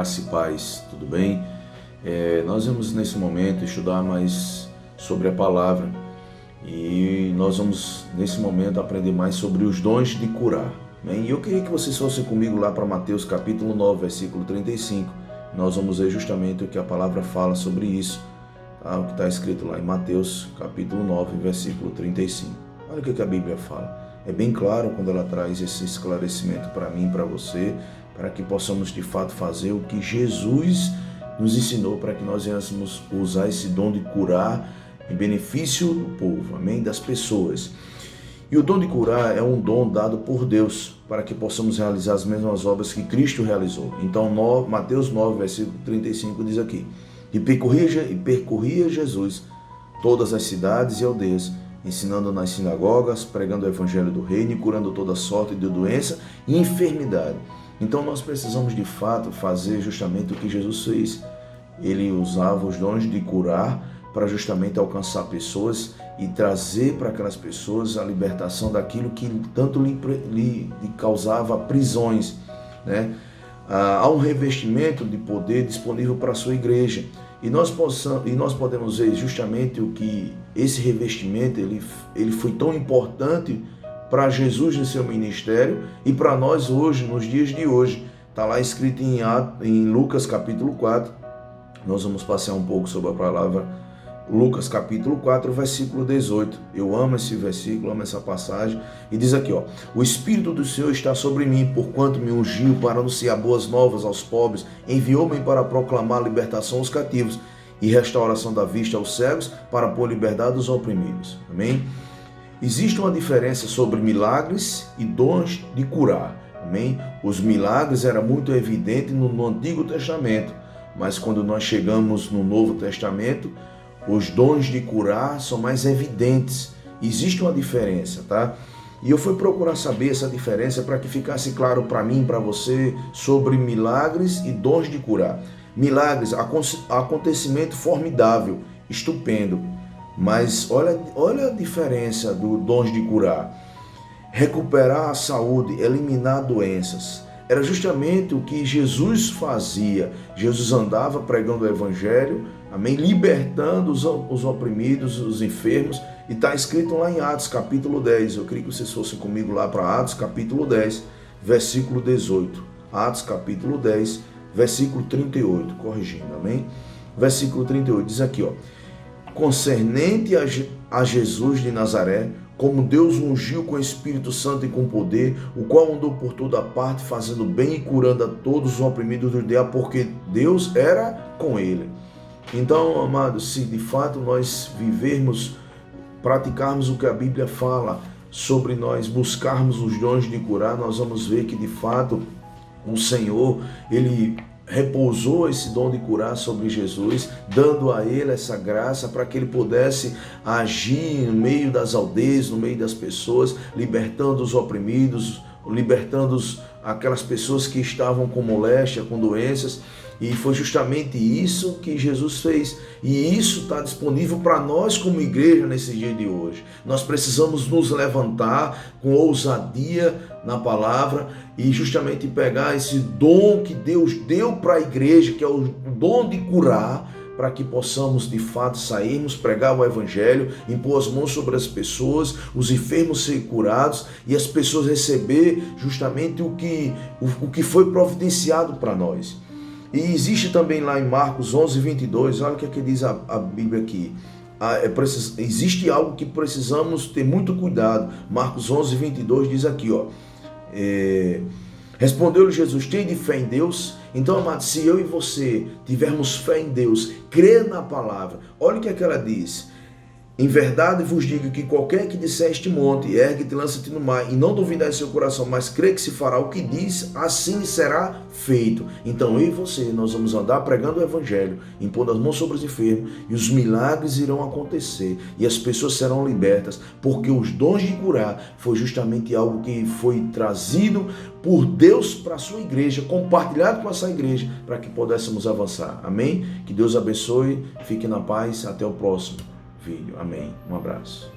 Graça e paz, tudo bem? Nós vamos nesse momento estudar mais sobre a palavra e nós vamos nesse momento aprender mais sobre os dons de curar. E eu queria que vocês fossem comigo lá para Mateus capítulo 9, versículo 35. Nós vamos ver justamente o que a palavra fala sobre isso, tá? O que está escrito lá em Mateus capítulo 9, versículo 35. Olha o que a Bíblia fala. É bem claro quando ela traz esse esclarecimento para mim e para você, para que possamos de fato fazer o que Jesus nos ensinou, para que nós venhamos usar esse dom de curar em benefício do povo, amém? Das pessoas. E o dom de curar é um dom dado por Deus, para que possamos realizar as mesmas obras que Cristo realizou. Então, Mateus 9, versículo 35 diz aqui: E percorria Jesus todas as cidades e aldeias, ensinando nas sinagogas, pregando o evangelho do reino e curando toda sorte de doença e enfermidade. Então nós precisamos de fato fazer justamente o que Jesus fez. Ele usava os dons de curar para justamente alcançar pessoas e trazer para aquelas pessoas a libertação daquilo que tanto lhe causava prisões, né? Há um revestimento de poder disponível para a sua igreja. E nós podemos ver justamente o que esse revestimento ele foi tão importante para Jesus no seu ministério e para nós hoje, nos dias de hoje. Está lá escrito em Lucas capítulo 4. Nós vamos passear um pouco sobre a palavra Lucas capítulo 4, versículo 18. Eu amo esse versículo, amo essa passagem. E diz aqui, O Espírito do Senhor está sobre mim, porquanto me ungiu para anunciar boas novas aos pobres, enviou-me para proclamar libertação aos cativos e restauração da vista aos cegos, para pôr liberdade aos oprimidos. Amém? Existe uma diferença sobre milagres e dons de curar. Amém? Os milagres eram muito evidentes no Antigo Testamento, mas quando nós chegamos no Novo Testamento, os dons de curar são mais evidentes. Existe uma diferença, tá? E eu fui procurar saber essa diferença para que ficasse claro para mim e para você sobre milagres e dons de curar. Milagres, acontecimento formidável, estupendo. Mas olha a diferença dos dons de curar. Recuperar a saúde, eliminar doenças. Era justamente o que Jesus fazia. Jesus andava pregando o evangelho, amém? Libertando os oprimidos, os enfermos. E está escrito lá em Atos capítulo 10. Eu queria que vocês fossem comigo lá para Atos capítulo 10, versículo 18. Atos capítulo 10, versículo 38. Corrigindo, amém? Versículo 38 diz aqui, concernente a Jesus de Nazaré, como Deus ungiu com o Espírito Santo e com poder, o qual andou por toda parte, fazendo bem e curando a todos os oprimidos do Judéia, porque Deus era com ele. Então, amados, se de fato nós vivermos, praticarmos o que a Bíblia fala sobre nós, buscarmos os dons de curar, nós vamos ver que de fato o Senhor, Ele repousou esse dom de curar sobre Jesus, dando a ele essa graça para que ele pudesse agir no meio das aldeias, no meio das pessoas, libertando os oprimidos, libertando aquelas pessoas que estavam com moléstia, com doenças. E foi justamente isso que Jesus fez. E isso está disponível para nós como igreja nesse dia de hoje. Nós precisamos nos levantar com ousadia na palavra e justamente pegar esse dom que Deus deu para a igreja, que é o dom de curar, para que possamos de fato sairmos, pregar o evangelho, impor as mãos sobre as pessoas, os enfermos ser curados e as pessoas receber justamente o que foi providenciado para nós. E existe também lá em Marcos 11, 22, olha o que diz a Bíblia aqui. Existe algo que precisamos ter muito cuidado. Marcos 11, 22 diz aqui, respondeu-lhe Jesus, tende fé em Deus. Então, amados, se eu e você tivermos fé em Deus, crer na palavra, olha o que ela diz. Em verdade vos digo que qualquer que disser este monte, ergue-te e lança-te no mar, e não duvidar em seu coração, mas crê que se fará o que diz, assim será feito. Então eu e você, nós vamos andar pregando o evangelho, impondo as mãos sobre os enfermos, e os milagres irão acontecer, e as pessoas serão libertas, porque os dons de curar foi justamente algo que foi trazido por Deus para a sua igreja, compartilhado com essa igreja, para que pudéssemos avançar. Amém? Que Deus abençoe, fique na paz, até o próximo vídeo. Amém. Um abraço.